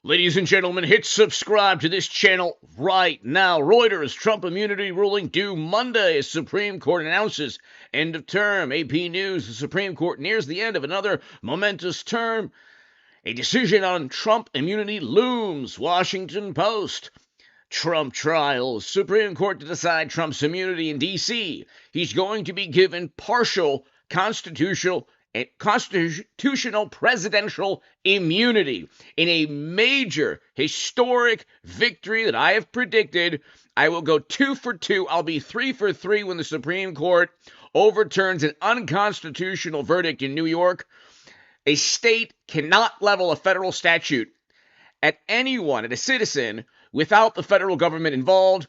Ladies and gentlemen, hit subscribe to this channel right now. Reuters, Trump immunity ruling due Monday as Supreme Court announces end of term. AP News, the Supreme Court nears the end of another momentous term. A decision on Trump immunity looms. Washington Post. Trump trials. Supreme Court to decide Trump's immunity in D.C. He's going to be given partial constitutional presidential immunity in a major historic victory that I have predicted. I will go 2 for 2. I'll be 3 for 3 when the Supreme Court overturns an unconstitutional verdict in New York. A state cannot level a federal statute at anyone, at a citizen, without the federal government involved.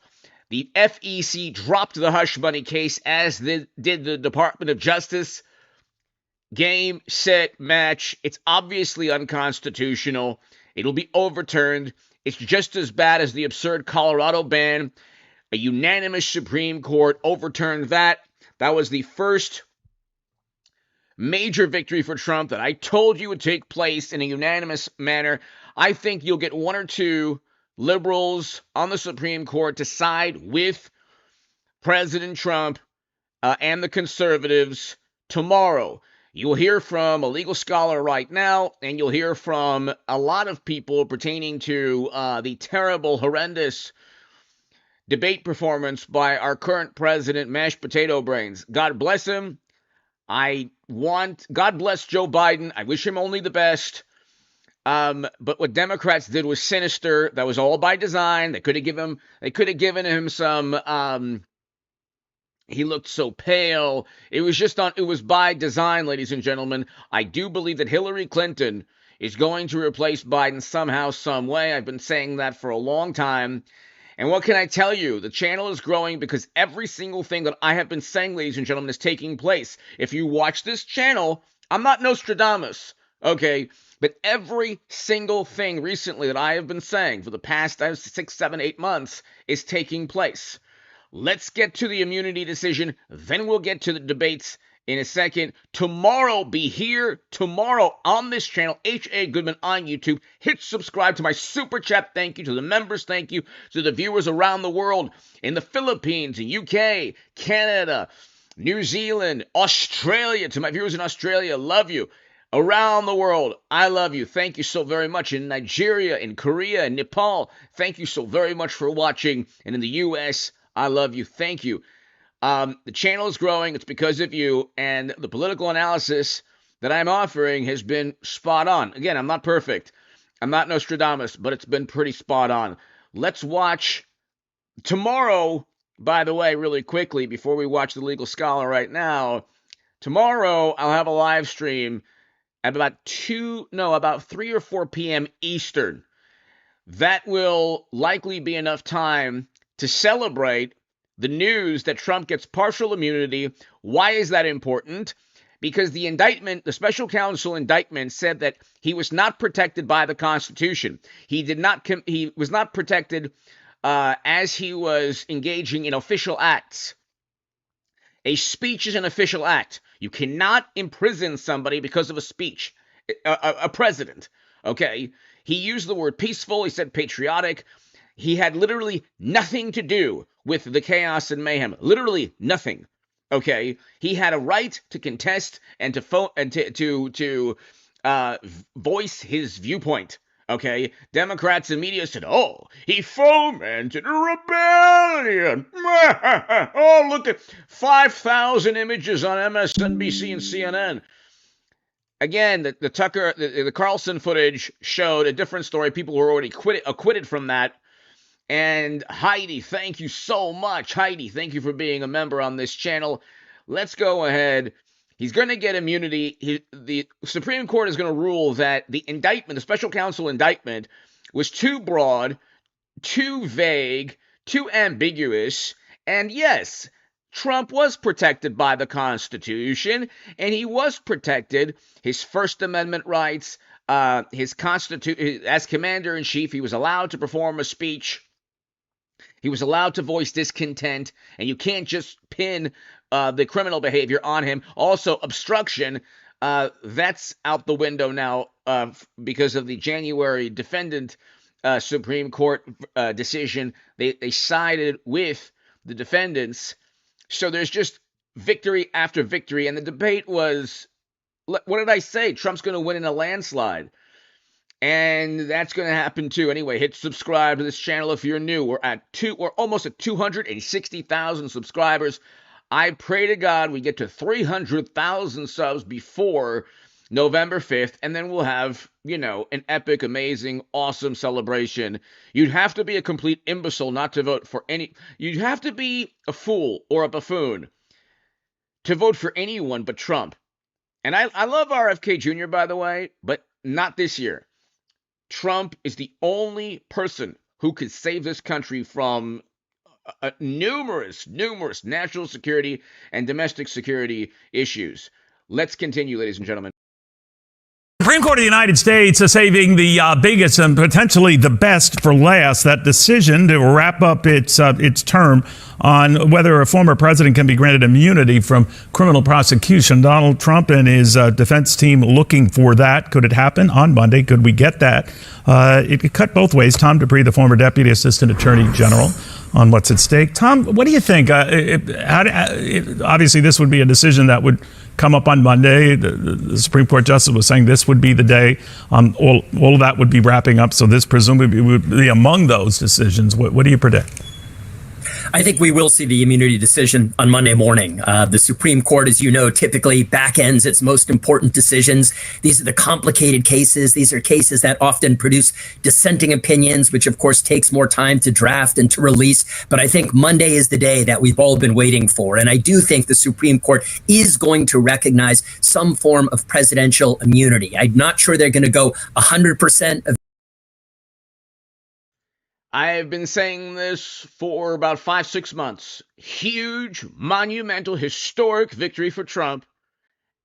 The FEC dropped the hush money case, as did the Department of Justice. Game, set, match. It's obviously unconstitutional. It'll be overturned. It's just as bad as the absurd Colorado ban. A unanimous Supreme Court overturned that. That was the first major victory for Trump that I told you would take place in a unanimous manner. I think you'll get one or two liberals on the Supreme Court to side with President Trump and the conservatives tomorrow. You'll hear from a legal scholar right now, and you'll hear from a lot of people pertaining to the terrible, horrendous debate performance by our current president, Mashed Potato Brains. God bless him. God bless Joe Biden. I wish him only the best. But what Democrats did was sinister. That was all by design. They could have given him some, he looked so pale. It was by design, ladies and gentlemen. I do believe that Hillary Clinton is going to replace Biden somehow, some way. I've been saying that for a long time. And what can I tell you? The channel is growing because every single thing that I have been saying, ladies and gentlemen, is taking place. If you watch this channel, I'm not Nostradamus, okay? But every single thing recently that I have been saying for the past 6, 7, 8 months is taking place. Let's get to the immunity decision. Then we'll get to the debates in a second. Tomorrow, be here tomorrow on this channel, H.A. Goodman on YouTube. Hit subscribe to my super chat. Thank you to the members. Thank you to the viewers around the world, in the Philippines, in UK, Canada, New Zealand, Australia. To my viewers in Australia, love you. Around the world, I love you. Thank you so very much. In Nigeria, in Korea, in Nepal, thank you so very much for watching. And in the U.S., I love you. Thank you. The channel is growing. It's because of you. And the political analysis that I'm offering has been spot on. Again, I'm not perfect. I'm not Nostradamus, but it's been pretty spot on. Let's watch tomorrow, by the way, really quickly, before we watch the legal scholar right now. Tomorrow, I'll have a live stream at about 3 or 4 p.m. Eastern. That will likely be enough time to celebrate the news that Trump gets partial immunity. Why is that important? Because the indictment, the special counsel indictment, said that he was not protected by the Constitution. He was not protected as he was engaging in official acts. A speech is an official act. You cannot imprison somebody because of a speech. A president, okay? He used the word peaceful. He said patriotic. He had literally nothing to do with the chaos and mayhem. Literally nothing. Okay, he had a right to contest and to voice his viewpoint. Okay, Democrats and media said, "Oh, he fomented a rebellion." Oh, look at 5,000 images on MSNBC and CNN. Again, the Carlson footage showed a different story. People were already acquitted from that. And Heidi, thank you so much. Heidi, thank you for being a member on this channel. Let's go ahead. He's going to get immunity. The Supreme Court is going to rule that the indictment, the special counsel indictment, was too broad, too vague, too ambiguous. And yes, Trump was protected by the Constitution, and he was protected. His First Amendment rights, as commander-in-chief, he was allowed to perform a speech. He was allowed to voice discontent, and you can't just pin the criminal behavior on him. Also, obstruction. That's out the window now because of the January defendant Supreme Court decision. They sided with the defendants. So there's just victory after victory. And the debate was, what did I say? Trump's going to win in a landslide. And that's going to happen too. Anyway, hit subscribe to this channel if you're new. We're almost at 260,000 subscribers. I pray to God we get to 300,000 subs before November 5th, and then we'll have, an epic, amazing, awesome celebration. You'd have to be a complete imbecile not to vote for any. You'd have to be a fool or a buffoon to vote for anyone but Trump. And I love RFK Jr., by the way, but not this year. Trump is the only person who could save this country from numerous national security and domestic security issues. Let's continue, ladies and gentlemen. The Supreme Court of the United States is saving the biggest and potentially the best for last. That decision to wrap up its term on whether a former president can be granted immunity from criminal prosecution. Donald Trump and his defense team looking for that. Could it happen on Monday? Could we get that? It could cut both ways. Tom Dupree, the former Deputy Assistant Attorney General, on what's at stake. Tom, what do you think? Obviously, this would be a decision that would come up on Monday. The Supreme Court Justice was saying this would be the day. All of that would be wrapping up. So this presumably would be among those decisions. What do you predict? I think we will see the immunity decision on Monday morning. The Supreme Court, as you know, typically back ends its most important decisions. These are the complicated cases. These are cases that often produce dissenting opinions, which of course takes more time to draft and to release. But I think Monday is the day that we've all been waiting for. And I do think the Supreme Court is going to recognize some form of presidential immunity. I'm not sure they're going to go 100% of. I've been saying this for about 5-6 months. Huge, monumental, historic victory for Trump.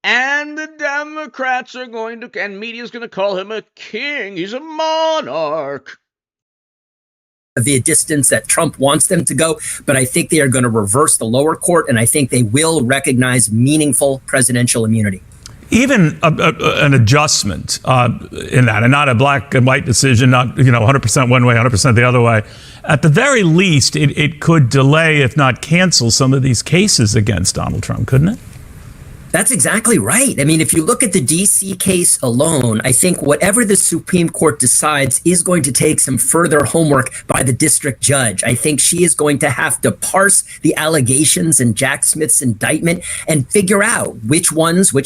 And the Democrats are going to, and media's going to call him a king. He's a monarch. The distance that Trump wants them to go, but I think they are going to reverse the lower court, and I think they will recognize meaningful presidential immunity. Even an adjustment in that, and not a black and white decision, not 100% one way, 100% the other way. At the very least, it could delay, if not cancel, some of these cases against Donald Trump, couldn't it? That's exactly right. I mean, if you look at the D.C. case alone, I think whatever the Supreme Court decides is going to take some further homework by the district judge. I think she is going to have to parse the allegations in Jack Smith's indictment and figure out which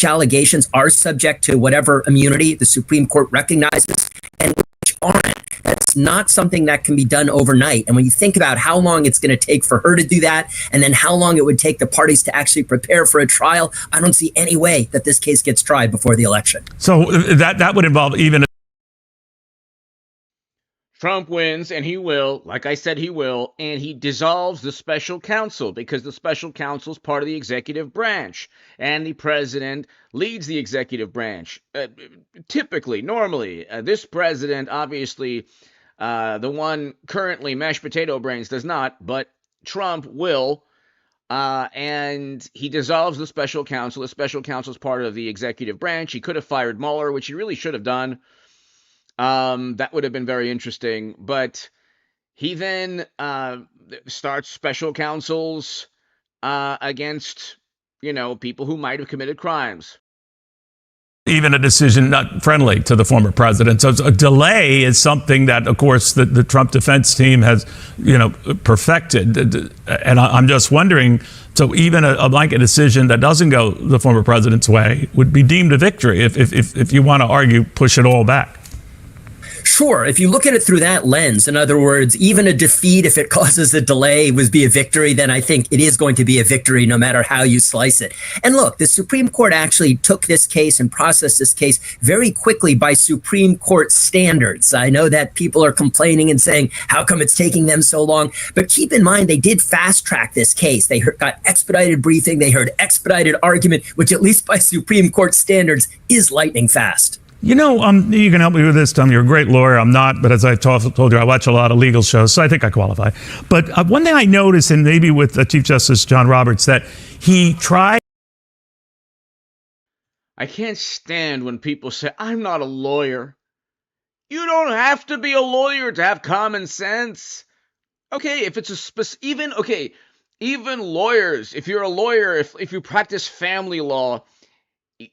allegations are subject to whatever immunity the Supreme Court recognizes and which aren't. That's not something that can be done overnight. And when you think about how long it's going to take for her to do that, and then how long it would take the parties to actually prepare for a trial, I don't see any way that this case gets tried before the election. So that would involve even. Trump wins, and he will, like I said, he will, and he dissolves the special counsel because the special counsel is part of the executive branch, and the president leads the executive branch. Typically, normally, this president, obviously, the one currently, mashed potato brains, does not, but Trump will, and he dissolves the special counsel. The special counsel is part of the executive branch. He could have fired Mueller, which he really should have done. That would have been very interesting, but he then starts special counsels against, people who might have committed crimes. Even a decision not friendly to the former president. So a delay is something that, of course, the Trump defense team has, perfected. And I'm just wondering, so even a blanket decision that doesn't go the former president's way would be deemed a victory if you want to argue, push it all back. Sure. If you look at it through that lens, in other words, even a defeat, if it causes a delay, would be a victory, then I think it is going to be a victory no matter how you slice it. And look, the Supreme Court actually took this case and processed this case very quickly by Supreme Court standards. I know that people are complaining and saying, how come it's taking them so long? But keep in mind, they did fast track this case. They got expedited briefing. They heard expedited argument, which at least by Supreme Court standards is lightning fast. You can help me with this, Tom. You're a great lawyer. I'm not, but as I told you, I watch a lot of legal shows, so I think I qualify. But one thing I noticed, and maybe with Chief Justice John Roberts, that he tried. I can't stand when people say, I'm not a lawyer. You don't have to be a lawyer to have common sense. Okay, if it's even lawyers, if you're a lawyer, if you practice family law,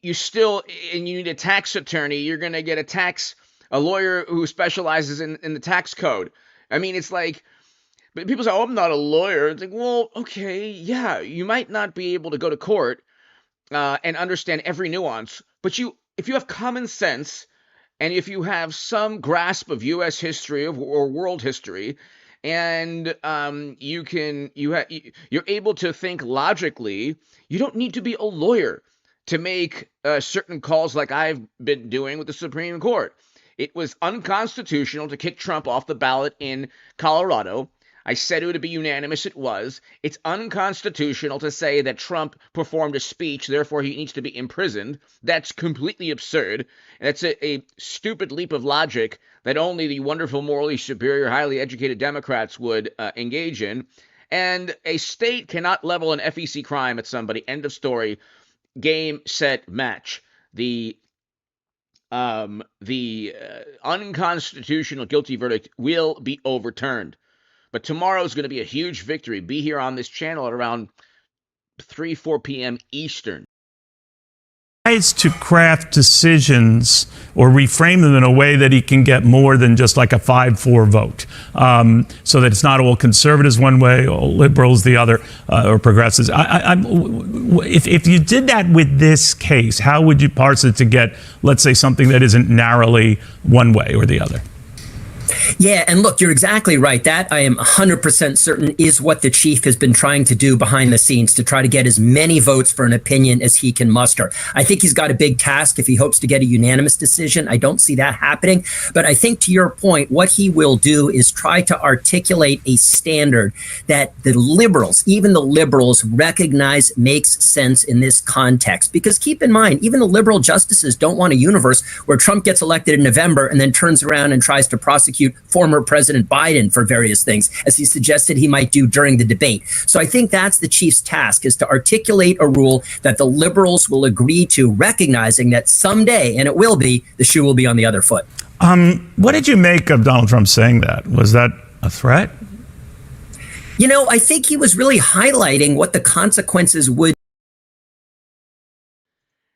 you still, and you need a tax attorney, you're going to get a lawyer who specializes in the tax code. I mean, it's like, but people say, oh, I'm not a lawyer. It's like, well, okay, yeah, you might not be able to go to court and understand every nuance, but if you have common sense, and if you have some grasp of U.S. history or world history, and you're able to think logically, you don't need to be a lawyer to make certain calls like I've been doing with the Supreme Court. It was unconstitutional to kick Trump off the ballot in Colorado. I said it would be unanimous. It was. It's unconstitutional to say that Trump performed a speech, therefore he needs to be imprisoned. That's completely absurd. That's a stupid leap of logic that only the wonderful, morally superior, highly educated Democrats would engage in. And a state cannot level an FEC crime at somebody. End of story. Game, set, match. The unconstitutional guilty verdict will be overturned. But tomorrow is going to be a huge victory. Be here on this channel at around 4 p.m. Eastern. Tries to craft decisions or reframe them in a way that he can get more than just like a 5-4 vote, so that it's not all conservatives one way, all liberals the other, or progressives. If you did that with this case, how would you parse it to get, let's say, something that isn't narrowly one way or the other? Yeah, and look, you're exactly right. That I am 100% certain is what the chief has been trying to do behind the scenes, to try to get as many votes for an opinion as he can muster. I think he's got a big task if he hopes to get a unanimous decision. I don't see that happening. But I think, to your point, what he will do is try to articulate a standard that the liberals, even the liberals, recognize makes sense in this context. Because keep in mind, even the liberal justices don't want a universe where Trump gets elected in November and then turns around and tries to prosecute former President Biden for various things, as he suggested he might do during the debate. So I think that's the chief's task, is to articulate a rule that the liberals will agree to, recognizing that someday, and it will be, the shoe will be on the other foot. What did you make of Donald Trump saying that? Was that a threat? You know, I think he was really highlighting what the consequences would.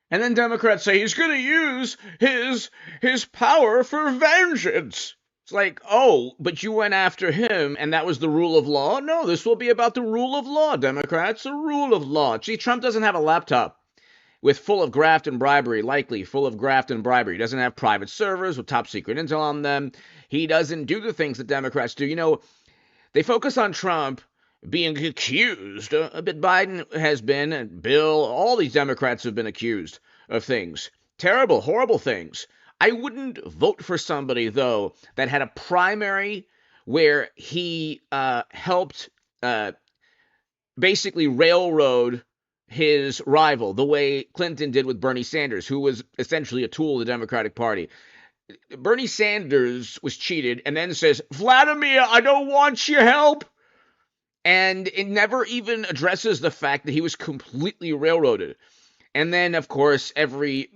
And then Democrats say he's going to use his power for vengeance. It's like, oh, but you went after him, and that was the rule of law? No, this will be about the rule of law, Democrats, the rule of law. Gee, Trump doesn't have a laptop full of graft and bribery, likely full of graft and bribery. He doesn't have private servers with top secret intel on them. He doesn't do the things that Democrats do. You know, they focus on Trump being accused, but Biden has been, and Bill, all these Democrats have been accused of things. Terrible, horrible things. I wouldn't vote for somebody, though, that had a primary where he helped basically railroad his rival, the way Clinton did with Bernie Sanders, who was essentially a tool of the Democratic Party. Bernie Sanders was cheated and then says, Vladimir, I don't want your help. And it never even addresses the fact that he was completely railroaded. And then, of course, every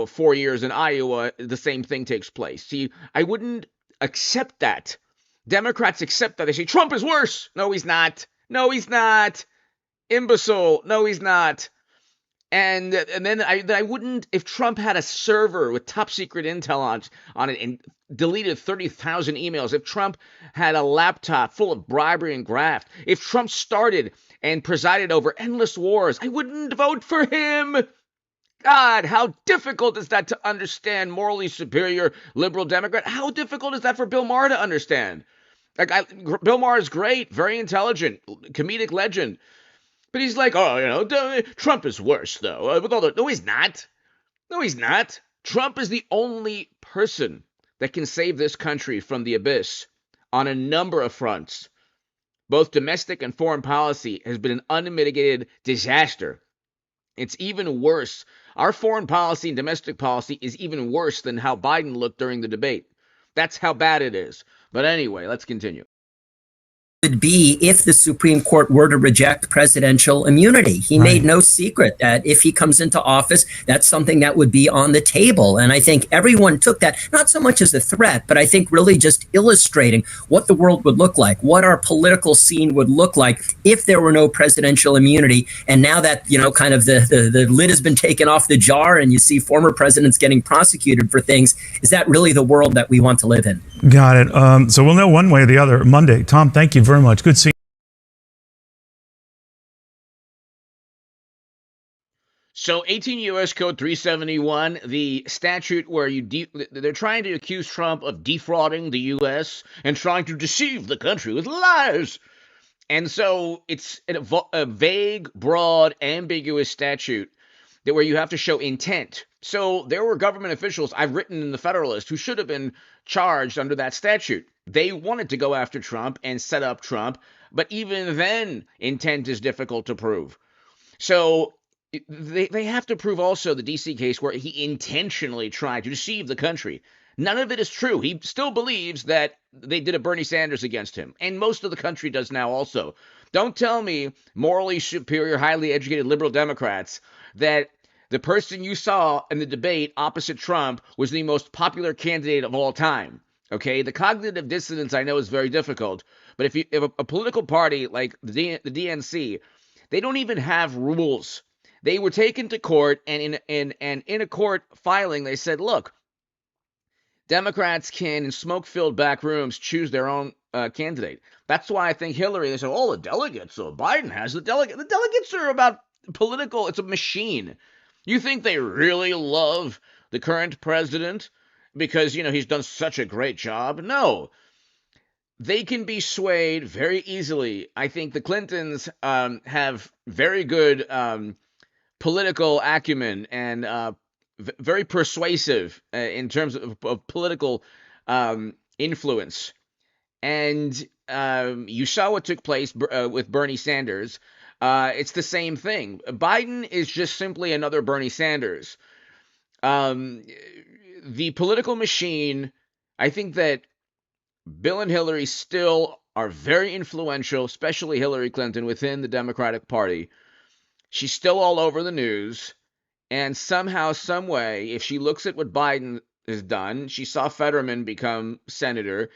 4 years in Iowa, the same thing takes place. See, I wouldn't accept that. Democrats accept that. They say, Trump is worse. No, he's not. No, he's not. Imbecile. No, he's not. And then I wouldn't, if Trump had a server with top secret intel on it and deleted 30,000 emails, if Trump had a laptop full of bribery and graft, if Trump started and presided over endless wars, I wouldn't vote for him. God, how difficult is that to understand, morally superior liberal Democrat? How difficult is that for Bill Maher to understand? Bill Maher is great, very intelligent, comedic legend. But he's like, Trump is worse, though. No, he's not. No, he's not. Trump is the only person that can save this country from the abyss on a number of fronts. Both domestic and foreign policy has been an unmitigated disaster. It's even worse. Our foreign policy and domestic policy is even worse than how Biden looked during the debate. That's how bad it is. But anyway, let's continue. would be if the Supreme Court were to reject presidential immunity. He made no secret that if he comes into office, that's something that would be on the table. And I think everyone took that not so much as a threat, but I think really just illustrating what the world would look like, what our political scene would look like if there were no presidential immunity. And now that, kind of the lid has been taken off the jar and you see former presidents getting prosecuted for things, is that really the world that we want to live in? Got it. So we'll know one way or the other Monday. Tom, thank you very much. Good seeing you. So 18 U.S. Code 371, the statute where they're trying to accuse Trump of defrauding the U.S. and trying to deceive the country with lies. And so it's a vague, broad, ambiguous statute where you have to show intent. So there were government officials I've written in the Federalist who should have been charged under that statute. They wanted to go after Trump and set up Trump, but even then, intent is difficult to prove. So they have to prove also the D.C. case where he intentionally tried to deceive the country. None of it is true. He still believes that they did a Bernie Sanders against him, and most of the country does now also. Don't tell me morally superior, highly educated liberal Democrats that the person you saw in the debate opposite Trump was the most popular candidate of all time. Okay, the cognitive dissonance I know is very difficult, but if a political party like the DNC, they don't even have rules. They were taken to court, and in a court filing, they said, look, Democrats can, in smoke-filled back rooms, choose their own candidate. That's why I think Hillary, they said, the delegates, so Biden has the delegate. The delegates are about political, it's a machine. You think they really love the current president because, he's done such a great job? No. They can be swayed very easily. I think the Clintons have very good political acumen and very persuasive in terms of political influence. And you saw what took place with Bernie Sanders. It's the same thing. Biden is just simply another Bernie Sanders. The political machine, I think that Bill and Hillary still are very influential, especially Hillary Clinton, within the Democratic Party. She's still all over the news, and somehow, some way, if she looks at what Biden has done, she saw Fetterman become senator.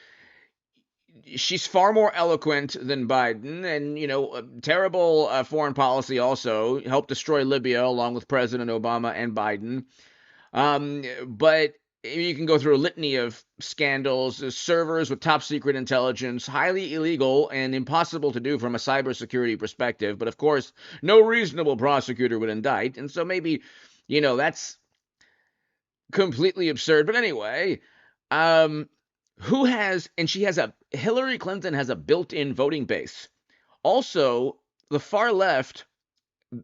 She's far more eloquent than Biden, and, terrible foreign policy also helped destroy Libya along with President Obama and Biden. But you can go through a litany of scandals, servers with top secret intelligence, highly illegal and impossible to do from a cybersecurity perspective. But of course, no reasonable prosecutor would indict. And so maybe, that's completely absurd. But anyway, Hillary Clinton has a built-in voting base. Also, the far left,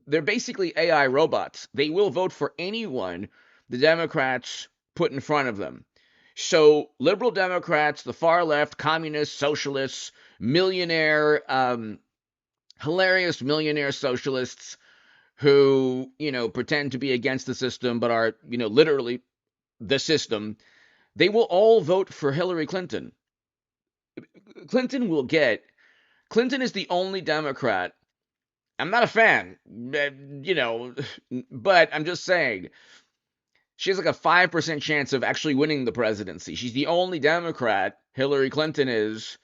they're basically AI robots. They will vote for anyone the Democrats put in front of them. So liberal Democrats, the far left, communists, socialists, hilarious millionaire socialists who, pretend to be against the system but are, literally the system, they will all vote for Hillary Clinton. Clinton is the only Democrat. I'm not a fan, but I'm just saying, she has like a 5% chance of actually winning the presidency. She's the only Democrat, Hillary Clinton is,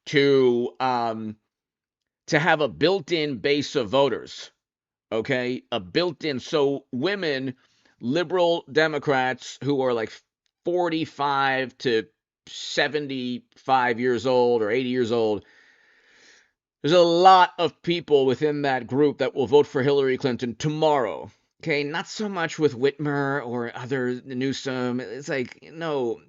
to have a built-in base of voters. Okay? A built-in. So women, liberal Democrats who are like 45 to 75 years old or 80 years old, there's a lot of people within that group that will vote for Hillary Clinton tomorrow. Okay, not so much with Whitmer or other Newsom. It's like, no.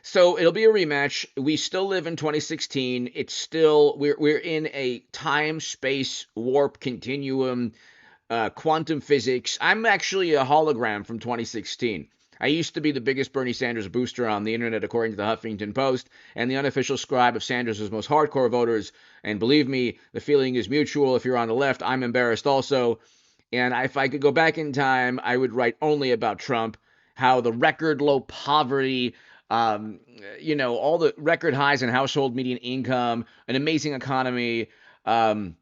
So it'll be a rematch. We still live in 2016. It's still, we're in a time-space warp continuum, quantum physics. I'm actually a hologram from 2016. I used to be the biggest Bernie Sanders booster on the internet, according to the Huffington Post, and the unofficial scribe of Sanders' most hardcore voters. And believe me, the feeling is mutual. If you're on the left, I'm embarrassed also. And if I could go back in time, I would write only about Trump, how the record low poverty, um, all the record highs in household median income, an amazing economy, um,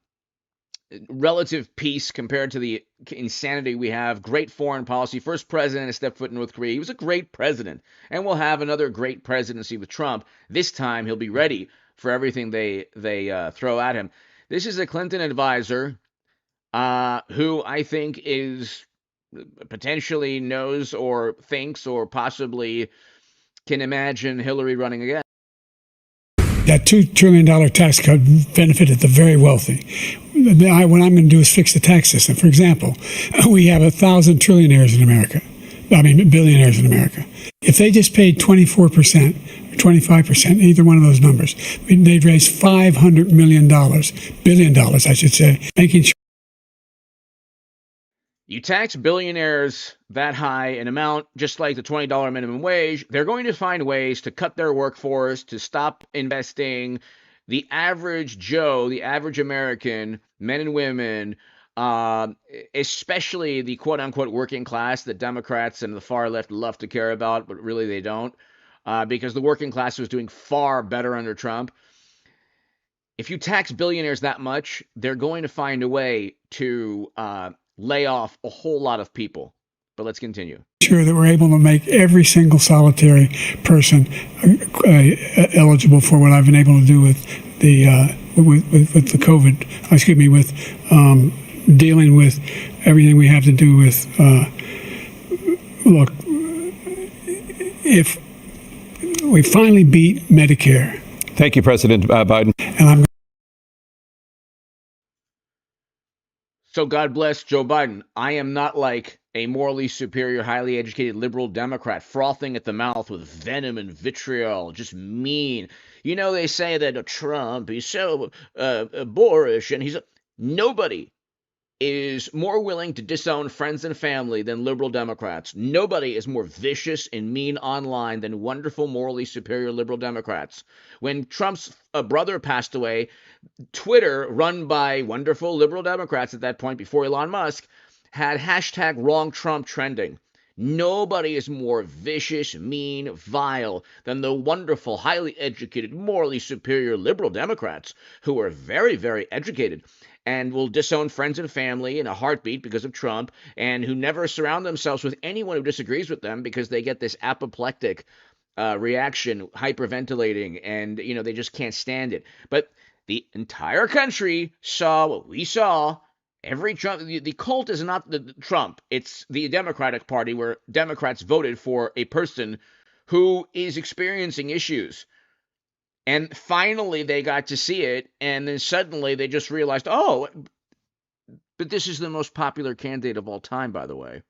relative peace compared to the insanity we have, great foreign policy, first president to step foot in North Korea. He was a great president, and we'll have another great presidency with Trump. This time he'll be ready for everything they throw at him. This is a Clinton advisor who I think is potentially knows or thinks or possibly can imagine Hillary running again. That $2 trillion tax cut benefited the very wealthy. What I'm going to do is fix the tax system. For example, we have 1,000 trillionaires in America. Billionaires in America. If they just paid 24% or 25%, either one of those numbers, they'd raise $500 million, billion dollars, I should say, making sure. You tax billionaires that high an amount, just like the $20 minimum wage, they're going to find ways to cut their workforce, to stop investing. The average Joe, the average American, men and women, especially the quote-unquote working class that Democrats and the far left love to care about, but really they don't, because the working class was doing far better under Trump. If you tax billionaires that much, they're going to find a way to lay off a whole lot of people. But let's continue. Sure that we're able to make every single solitary person eligible for what I've been able to do with the with the COVID. Excuse me, with dealing with everything we have to do with. Look, if we finally beat Medicare. Thank you, President Biden. And I'm. So God bless Joe Biden. I am not like a morally superior, highly educated liberal Democrat frothing at the mouth with venom and vitriol, just mean. You know, they say that Trump, he's so boorish, and nobody is more willing to disown friends and family than liberal Democrats. Nobody is more vicious and mean online than wonderful, morally superior liberal Democrats. When Trump's brother passed away, Twitter, run by wonderful liberal Democrats at that point before Elon Musk, had hashtag wrong Trump trending. Nobody is more vicious, mean, vile than the wonderful, highly educated, morally superior liberal Democrats who are very, very educated and will disown friends and family in a heartbeat because of Trump, and who never surround themselves with anyone who disagrees with them because they get this apoplectic reaction, hyperventilating, and they just can't stand it. But the entire country saw what we saw. Every Trump, the cult is not the Trump. It's the Democratic Party, where Democrats voted for a person who is experiencing issues. And finally, they got to see it, and then suddenly they just realized, oh, but this is the most popular candidate of all time, by the way.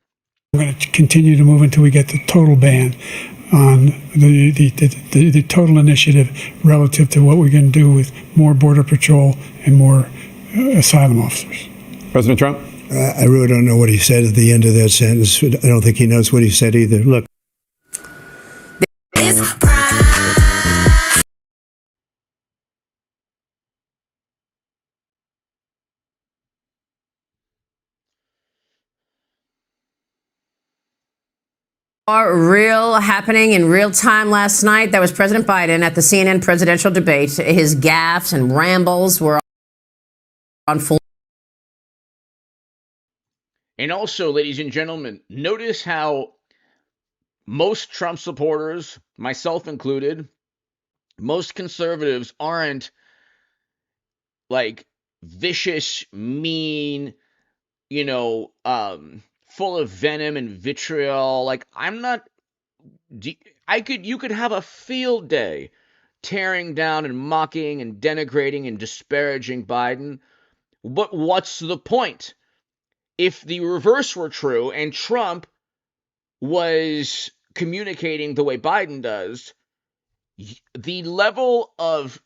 We're going to continue to move until we get the total ban on the total initiative relative to what we're going to do with more Border Patrol and more asylum officers. President Trump? I really don't know what he said at the end of that sentence. I don't think he knows what he said either. Look. Real happening in real time last night. That was President Biden at the CNN presidential debate. His gaffes and rambles were on full. And also, ladies and gentlemen, notice how most Trump supporters, myself included, most conservatives aren't like vicious, mean, full of venom and vitriol. Like, I'm not. You could have a field day tearing down and mocking and denigrating and disparaging Biden. But what's the point? If the reverse were true and Trump was communicating the way Biden does, the level of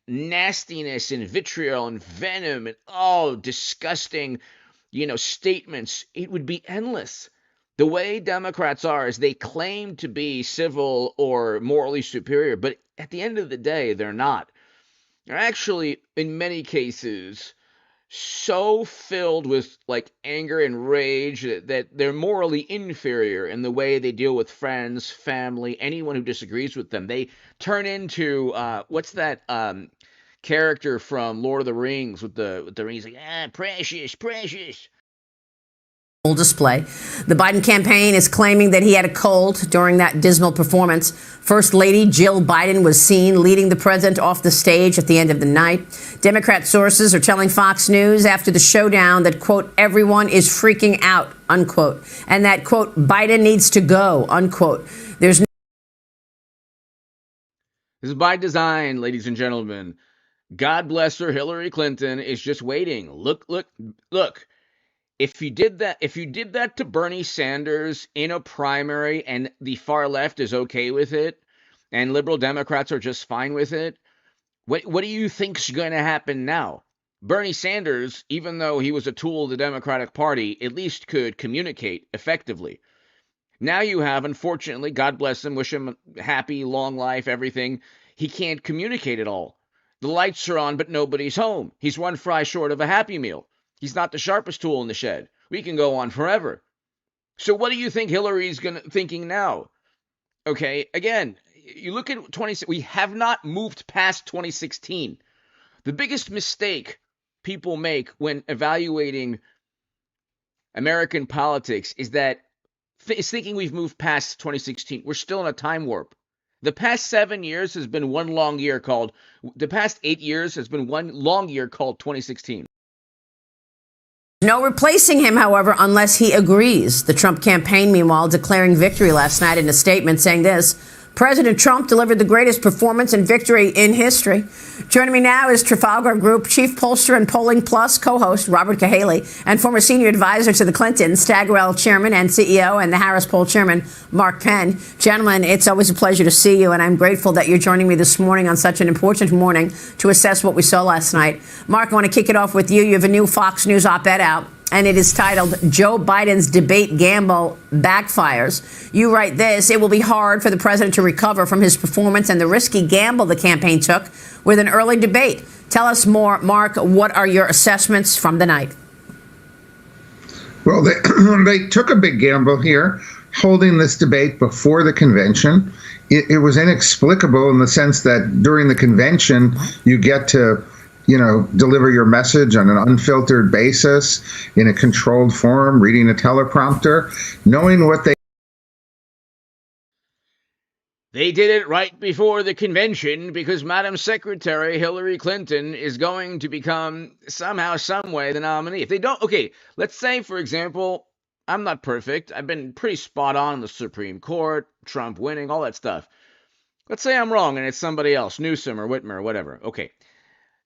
nastiness and vitriol and venom and disgusting, statements, it would be endless. The way Democrats are is they claim to be civil or morally superior, but at the end of the day, they're not. They're actually, in many cases, so filled with like anger and rage that they're morally inferior in the way they deal with friends, family, anyone who disagrees with them. They turn into what's that character from Lord of the Rings with the rings like precious, precious. Full display. The Biden campaign is claiming that he had a cold during that dismal performance. First Lady Jill Biden was seen leading the president off the stage at the end of the night. Democrat sources are telling Fox News after the showdown that, quote, everyone is freaking out, unquote, and that, quote, Biden needs to go, unquote. There's no This is by design, ladies and gentlemen. God bless her, Hillary Clinton is just waiting. Look, look, look. If you did that to Bernie Sanders in a primary and the far left is okay with it and liberal Democrats are just fine with it, what do you think's going to happen now? Bernie Sanders, even though he was a tool of the Democratic Party, at least could communicate effectively. Now you have, unfortunately, God bless him, wish him happy, long life, everything. He can't communicate at all. The lights are on, but nobody's home. He's one fry short of a Happy Meal. He's not the sharpest tool in the shed. We can go on forever. So what do you think Hillary's thinking now? Okay, again, you look at we have not moved past 2016. The biggest mistake people make when evaluating American politics is thinking we've moved past 2016. We're still in a time warp. The past 7 years has been one long year called, the past 8 years has been one long year called 2016. No replacing him, however, unless he agrees. The Trump campaign, meanwhile, declaring victory last night in a statement saying this: President Trump delivered the greatest performance and victory in history. Joining me now is Trafalgar Group Chief Pollster and Polling Plus co-host Robert Cahaley and former senior advisor to the Clintons, Stagwell Chairman and CEO, and the Harris Poll Chairman, Mark Penn. Gentlemen, it's always a pleasure to see you, and I'm grateful that you're joining me this morning on such an important morning to assess what we saw last night. Mark, I want to kick it off with you. You have a new Fox News op-ed out, and it is titled Joe Biden's Debate Gamble Backfires. You write this: it will be hard for the president to recover from his performance and the risky gamble the campaign took with an early debate. Tell us more, Mark. What are your assessments from the night? Well, they took a big gamble here, holding this debate before the convention. It was inexplicable in the sense that during the convention, you get to deliver your message on an unfiltered basis in a controlled form, reading a teleprompter, knowing what They did it right before the convention because Madam Secretary Hillary Clinton is going to become somehow, some way the nominee. If they don't, okay, let's say, for example, I'm not perfect. I've been pretty spot on in the Supreme Court, Trump winning, all that stuff. Let's say I'm wrong and it's somebody else, Newsom or Whitmer or whatever. Okay.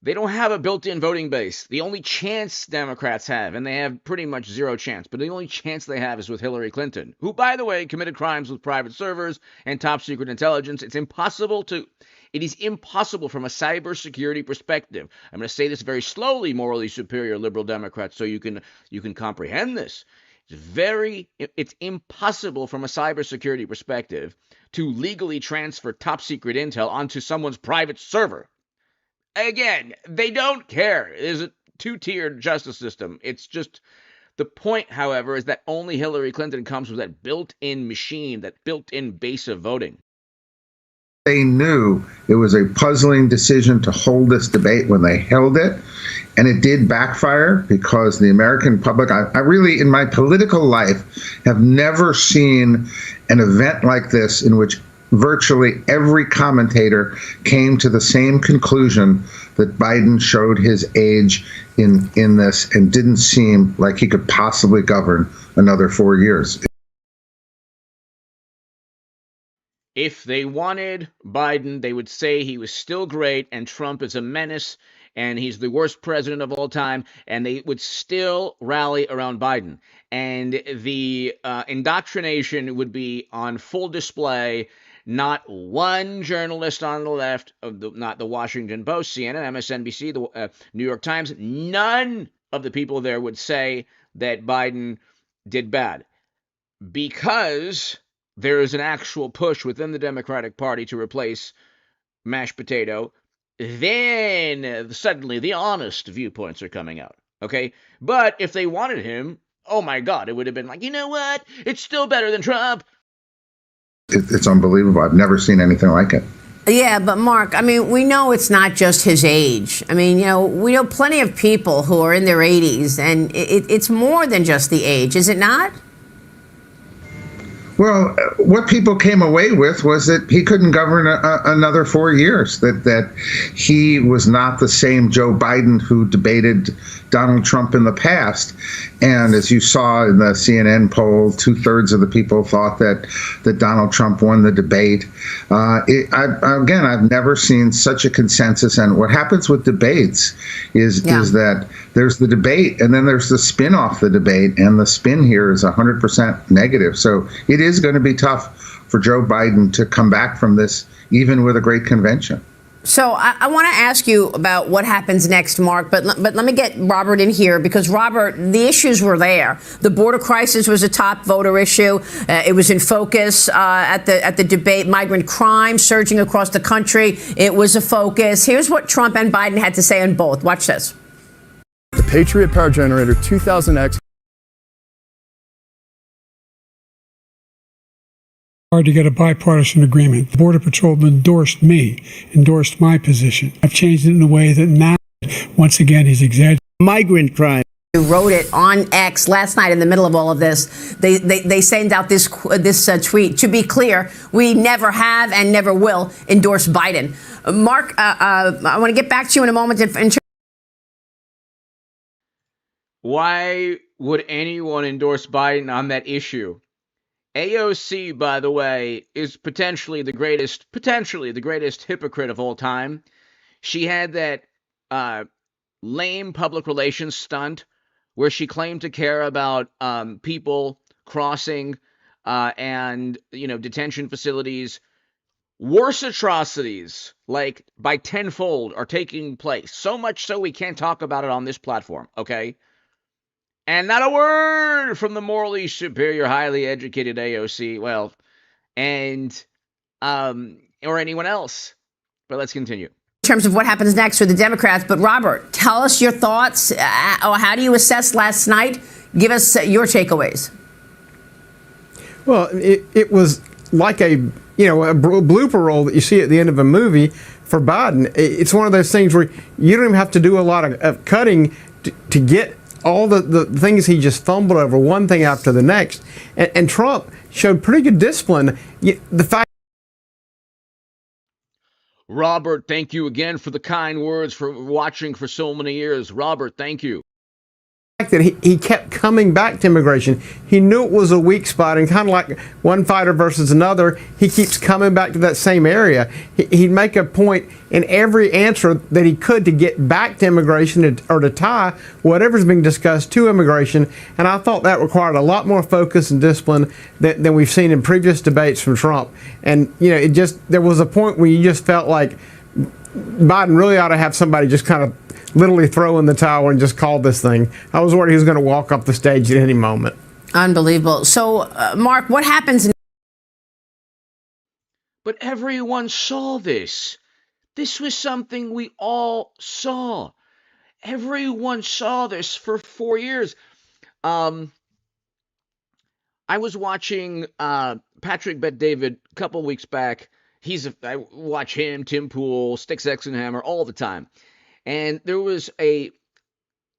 They don't have a built-in voting base. The only chance Democrats have, and they have pretty much zero chance, but the only chance they have is with Hillary Clinton, who, by the way, committed crimes with private servers and top-secret intelligence. It is impossible from a cybersecurity perspective. I'm going to say this very slowly, morally superior liberal Democrats, so you can comprehend this. It's impossible from a cybersecurity perspective to legally transfer top-secret intel onto someone's private server. Again, they don't care. There's a two-tiered justice system. It's just the point, however, is that only Hillary Clinton comes with that built-in machine, that built-in base of voting. They knew it was a puzzling decision to hold this debate when they held it, and it did backfire because the American public, I really, in my political life, have never seen an event like this in which virtually every commentator came to the same conclusion that Biden showed his age in this and didn't seem like he could possibly govern another 4 years. If they wanted Biden, they would say he was still great and Trump is a menace and he's the worst president of all time, and they would still rally around Biden. And the indoctrination would be on full display. Not one journalist on the left, not the Washington Post, CNN, MSNBC, the New York Times, none of the people there would say that Biden did bad, because there is an actual push within the Democratic Party to replace mashed potato. Then suddenly the honest viewpoints are coming out. Okay. But if they wanted him, oh my God, it would have been like, you know what? It's still better than Trump. It's unbelievable. I've never seen anything like it. Yeah, but Mark, I mean, we know it's not just his age. I mean, we know plenty of people who are in their 80s, and it's more than just the age, is it not? Well, what people came away with was that he couldn't govern another 4 years, that he was not the same Joe Biden who debated Donald Trump in the past. And as you saw in the CNN poll, 2/3 of the people thought that Donald Trump won the debate. I've never seen such a consensus. And what happens with debates is that there's the debate and then there's the spin off the debate. And the spin here is 100% negative. So it is going to be tough for Joe Biden to come back from this, even with a great convention. So I want to ask you about what happens next, Mark, but let me get Robert in here, because Robert, the issues were there. The border crisis was a top voter issue. It was in focus at the debate. Migrant crime surging across the country. It was a focus. Here's what Trump and Biden had to say on both. Watch this. The Patriot Power Generator 2000X. Hard to get a bipartisan agreement. The Border Patrol endorsed my position. I've changed it in a way that now, once again, he's exaggerating. Migrant crime. Who wrote it on X last night in the middle of all of this. They send out this tweet. To be clear, we never have and never will endorse Biden. Mark, I want to get back to you in a moment. Why would anyone endorse Biden on that issue? AOC, by the way, is potentially the greatest hypocrite of all time. She had that lame public relations stunt where she claimed to care about people crossing and detention facilities. Worse atrocities, like by tenfold, are taking place. So much so we can't talk about it on this platform, okay? And not a word from the morally superior, highly educated AOC, or anyone else. But let's continue. In terms of what happens next for the Democrats, but Robert, tell us your thoughts. How do you assess last night? Give us your takeaways. Well, it was like a blooper roll that you see at the end of a movie for Biden. It's one of those things where you don't even have to do a lot of cutting to get all the things he just fumbled over, one thing after the next. And Trump showed pretty good discipline. The fact. Robert, thank you again for the kind words, for watching for so many years. Robert, thank you. That he kept coming back to immigration. He knew it was a weak spot, and kind of like one fighter versus another, he keeps coming back to that same area. He'd make a point in every answer that he could to get back to immigration or to tie whatever's being discussed to immigration. And I thought that required a lot more focus and discipline than we've seen in previous debates from Trump. And there was a point where you just felt like Biden really ought to have somebody just kind of literally throw in the towel and just call this thing. I was worried he was going to walk up the stage at any moment. Unbelievable. So, Mark, what happens? But everyone saw this. This was something we all saw. Everyone saw this for 4 years. I was watching Patrick Bet-David a couple weeks back. I watch him, Tim Pool, Sticks, X, and Hammer all the time. And there was it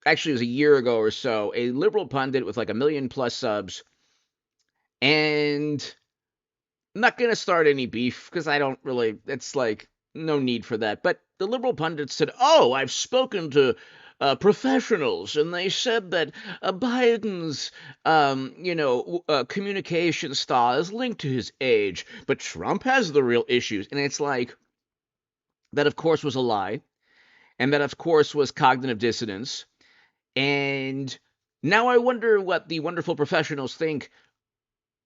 was a year ago or so, a liberal pundit with like 1 million plus subs. And I'm not going to start any beef because it's like no need for that. But the liberal pundit said, I've spoken to professionals, and they said that Biden's, communication style is linked to his age, but Trump has the real issues. And it's like, that of course was a lie. And that, of course, was cognitive dissonance. And now I wonder what the wonderful professionals think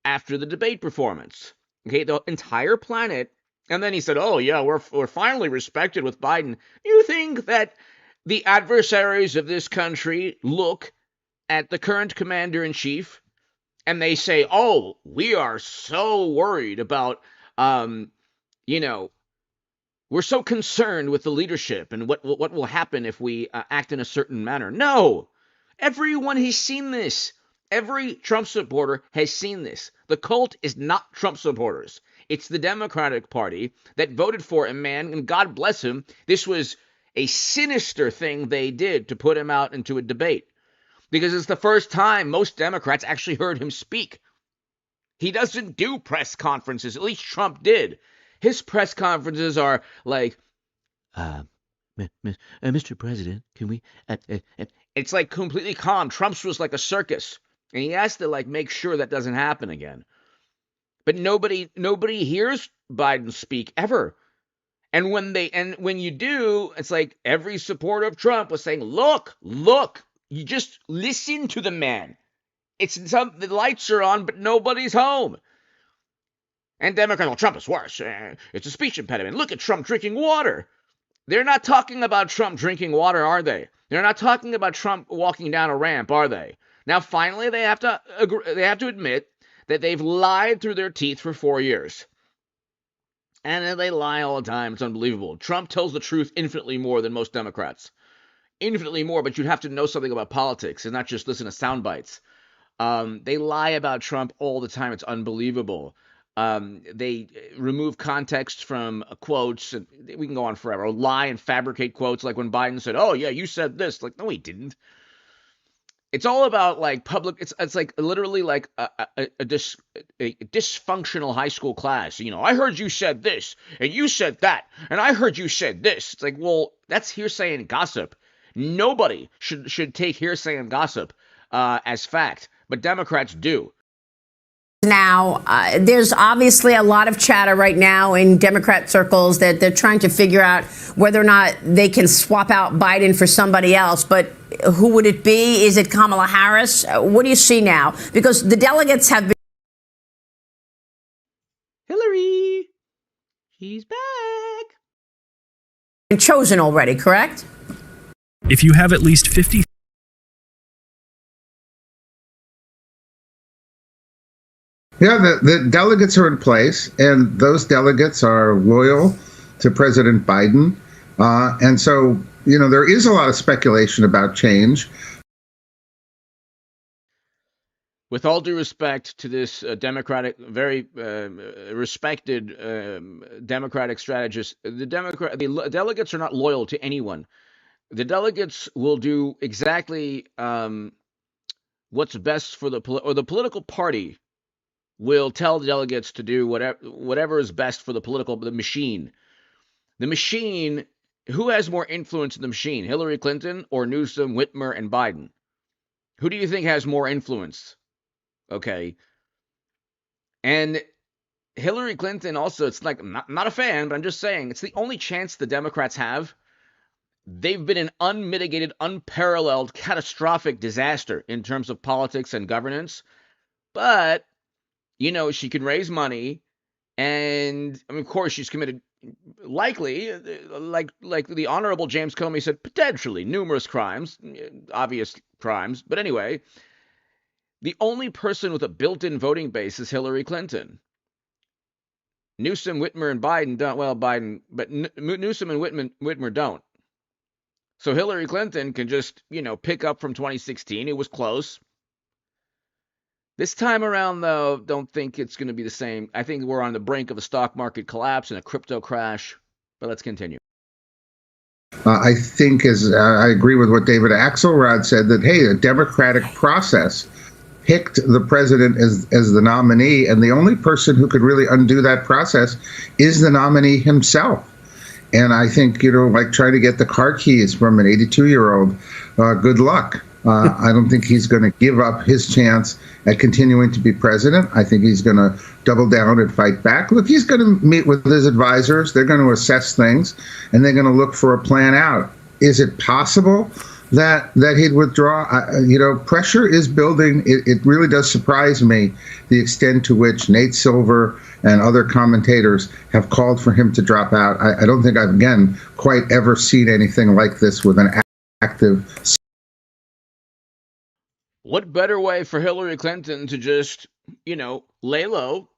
after the debate performance. Okay, the entire planet. And then he said, we're finally respected with Biden. You think that the adversaries of this country look at the current commander-in-chief and they say, we are so worried about, we're so concerned with the leadership and what will happen if we act in a certain manner. No, Everyone has seen this. Every Trump supporter has seen this. The cult is not Trump supporters. It's the Democratic Party that voted for a man, and God bless him, this was a sinister thing they did to put him out into a debate. Because it's the first time most Democrats actually heard him speak. He doesn't do press conferences. At least Trump did. His press conferences are like, Mr. President, can we... It's like completely calm. Trump's was like a circus. And he has to like make sure that doesn't happen again. But nobody hears Biden speak ever. And when you do, it's like every supporter of Trump was saying, look, you just listen to the man. The lights are on, but nobody's home. And Democrats, well, Trump is worse. It's a speech impediment. Look at Trump drinking water. They're not talking about Trump drinking water, are they? They're not talking about Trump walking down a ramp, are they? Now, finally, they have to admit that they've lied through their teeth for 4 years. And they lie all the time. It's unbelievable. Trump tells the truth infinitely more than most Democrats. Infinitely more, but you'd have to know something about politics and not just listen to sound bites. They lie about Trump all the time. It's unbelievable. They remove context from quotes, and we can go on forever. Or lie and fabricate quotes, like when Biden said, "Oh yeah, you said this." Like, no, he didn't. It's all about like public. It's like literally like a dysfunctional high school class. You know, I heard you said this, and you said that, and I heard you said this. It's like, well, that's hearsay and gossip. Nobody should take hearsay and gossip as fact, but Democrats do. Now, there's obviously a lot of chatter right now in Democrat circles that they're trying to figure out whether or not they can swap out Biden for somebody else. But who would it be? Is it Kamala Harris? What do you see now? Because the delegates have been... Hillary, she's back. Been chosen already, correct? If you have at least 50... Yeah, the delegates are in place, and those delegates are loyal to President Biden. And so, you know, there is a lot of speculation about change. With all due respect to this Democratic, very respected Democratic strategist, the delegates are not loyal to anyone. The delegates will do exactly what's best for the political party will tell the delegates to do whatever is best for the machine. The machine, who has more influence in the machine, Hillary Clinton or Newsom, Whitmer, and Biden? Who do you think has more influence? Okay. And Hillary Clinton also, it's like, I'm not a fan, but I'm just saying, it's the only chance the Democrats have. They've been an unmitigated, unparalleled, catastrophic disaster in terms of politics and governance. But you know, she can raise money, and I mean, of course, she's committed, likely, like the Honorable James Comey said, potentially numerous crimes, obvious crimes. But anyway, the only person with a built-in voting base is Hillary Clinton. Newsom, Whitmer, and Biden don't. Well, Biden, but Newsom and Whitmer don't. So Hillary Clinton can just, you know, pick up from 2016. It was close. This time around, though, don't think it's going to be the same. I think we're on the brink of a stock market collapse and a crypto crash. But let's continue. I think, I agree with what David Axelrod said, that, hey, a democratic process picked the president as the nominee, and the only person who could really undo that process is the nominee himself. And I think, you know, like trying to get the car keys from an 82-year-old, good luck. I don't think he's going to give up his chance at continuing to be president. I think he's going to double down and fight back. Look, he's going to meet with his advisors. They're going to assess things, and they're going to look for a plan out. Is it possible that he'd withdraw? You know, pressure is building. It really does surprise me the extent to which Nate Silver and other commentators have called for him to drop out. I don't think I've, again, quite ever seen anything like this with an active... What better way for Hillary Clinton to just, you know, lay low?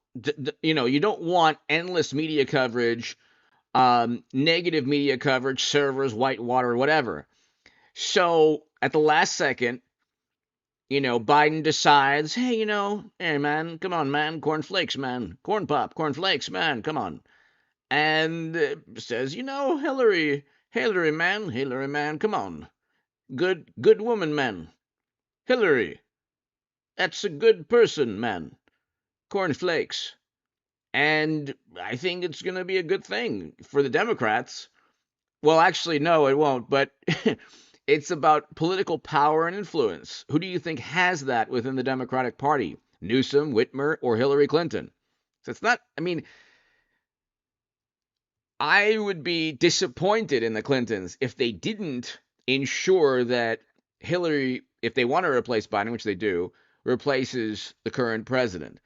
You know, you don't want endless media coverage, negative media coverage, servers, whitewater, whatever. So at the last second, Biden decides, hey, hey, man, come on, man, cornflakes, man, corn pop, cornflakes, man, come on. And says, Hillary, man, come on. Good woman, man. Hillary, that's a good person, man. Cornflakes. And I think it's going to be a good thing for the Democrats. Well, actually, no, it won't, but it's about political power and influence. Who do you think has that within the Democratic Party? Newsom, Whitmer, or Hillary Clinton? So it's not, I would be disappointed in the Clintons if they didn't ensure that Hillary, if they want to replace Biden, which they do, replaces the current president.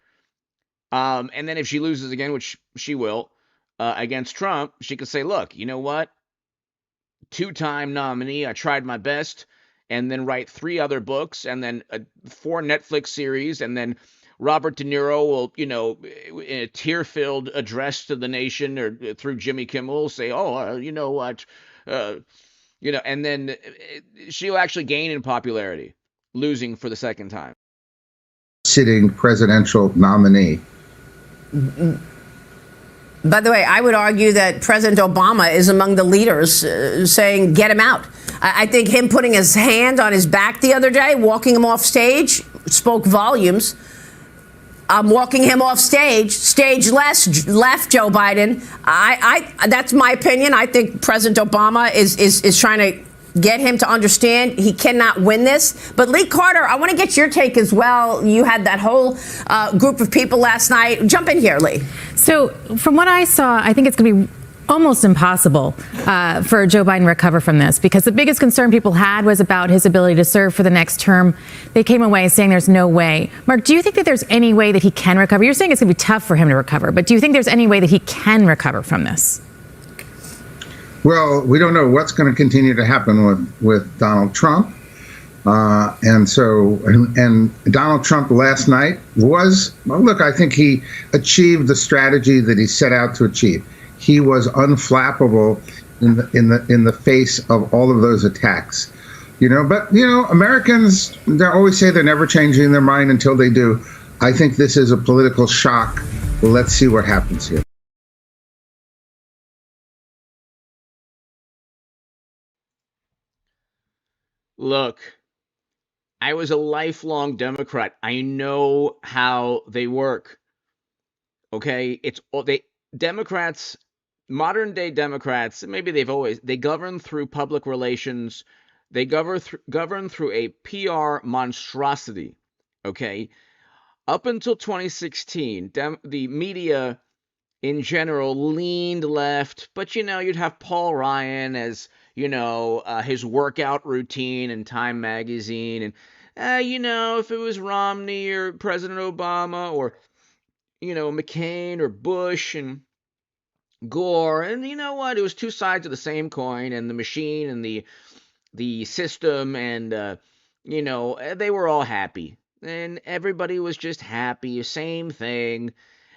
And then if she loses again, which she will, against Trump, she could say, look, you know what? Two-time nominee, I tried my best, and then write 3 other books, and then 4 Netflix series, and then Robert De Niro will, in a tear-filled address to the nation or through Jimmy Kimmel, say, you know what, and then she'll actually gain in popularity, losing for the second time. Sitting presidential nominee. By the way, I would argue that President Obama is among the leaders saying, get him out. I think him putting his hand on his back the other day, walking him off stage, spoke volumes. Walking him off stage left Joe Biden. That's my opinion. I think President Obama is trying to get him to understand he cannot win this. But Lee Carter, I want to get your take as well. You had that whole group of people last night. Jump in here, Lee. So from what I saw, I think it's going to be almost impossible for Joe Biden to recover from this, because the biggest concern people had was about his ability to serve for the next term. They came away saying there's no way. Mark, do you think that there's any way that he can recover? You're saying it's going to be tough for him to recover, but do you think there's any way that he can recover from this? Well, we don't know what's going to continue to happen with Donald Trump. And Donald Trump last night I think he achieved the strategy that he set out to achieve. He was unflappable in the face of all of those attacks. But Americans, they always say they're never changing their mind until they do. I think this is a political shock. Well, let's see what happens here. Look, I was a lifelong Democrat. I know how they work. Okay, Democrats, modern day Democrats, maybe they govern through public relations. They govern through a PR monstrosity. Okay, up until 2016, the media in general leaned left, but you'd have Paul Ryan as his workout routine in Time magazine, and if it was Romney or President Obama or McCain or Bush and Gore, and you know what, it was two sides of the same coin, and the machine and the system, and they were all happy, and everybody was just happy, same thing.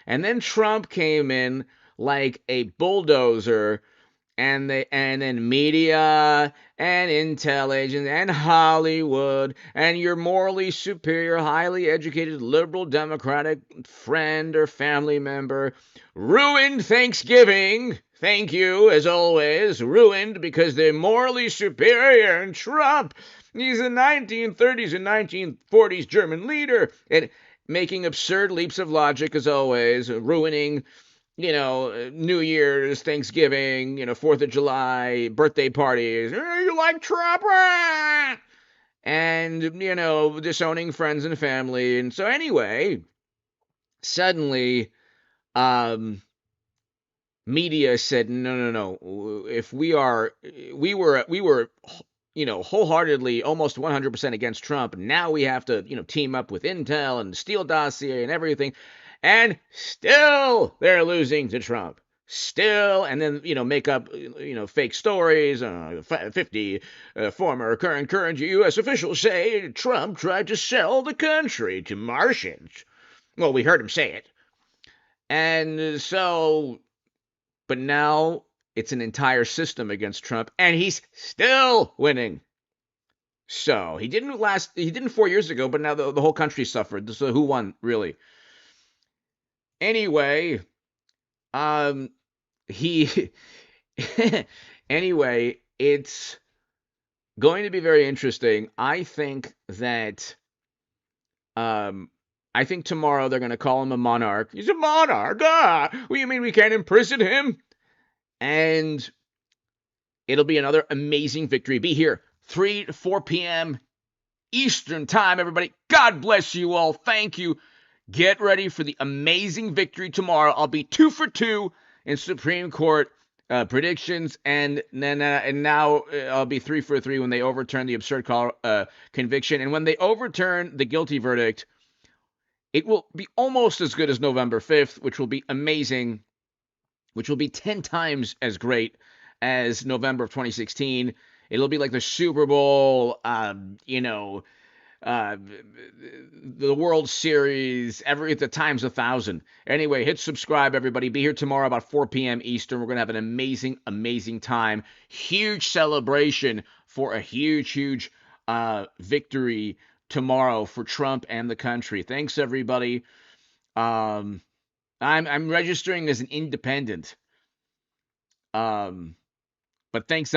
And then Trump came in like a bulldozer, and then media and intel agents and Hollywood and your morally superior, highly educated, liberal, democratic friend or family member ruined Thanksgiving. Thank you, as always. Ruined because they're morally superior. And Trump, he's a 1930s and 1940s German leader. And making absurd leaps of logic, as always, ruining, New Year's, Thanksgiving, 4th of July, birthday parties. You like Trump? And, disowning friends and family. And so anyway, suddenly, media said, no. If we were wholeheartedly, almost 100% against Trump. Now we have to, team up with Intel and Steele dossier and everything. And still they're losing to Trump. Still, and then, make up, fake stories. 50 former current U.S. officials say Trump tried to sell the country to Martians. Well, we heard him say it. And so, but now it's an entire system against Trump, and he's still winning. So he didn't 4 years ago, but now the whole country suffered. So who won, really? Anyway, he anyway, it's going to be very interesting. I think tomorrow they're going to call him a monarch. He's a monarch. What do you mean we can't imprison him? And it'll be another amazing victory. Be here 3 to 4 p.m. Eastern time, everybody. God bless you all. Thank you. Get ready for the amazing victory tomorrow. I'll be 2 for 2 in Supreme Court predictions, and now I'll be 3 for 3 when they overturn the absurd conviction. And when they overturn the guilty verdict, it will be almost as good as November 5th, which will be amazing, which will be 10 times as great as November of 2016. It'll be like the Super Bowl, the World Series, at the times 1,000. Anyway, hit subscribe, everybody. Be here tomorrow about 4 p.m. Eastern. We're going to have an amazing, amazing time. Huge celebration for a huge victory tomorrow for Trump and the country. Thanks, everybody. I'm registering as an independent. But thanks.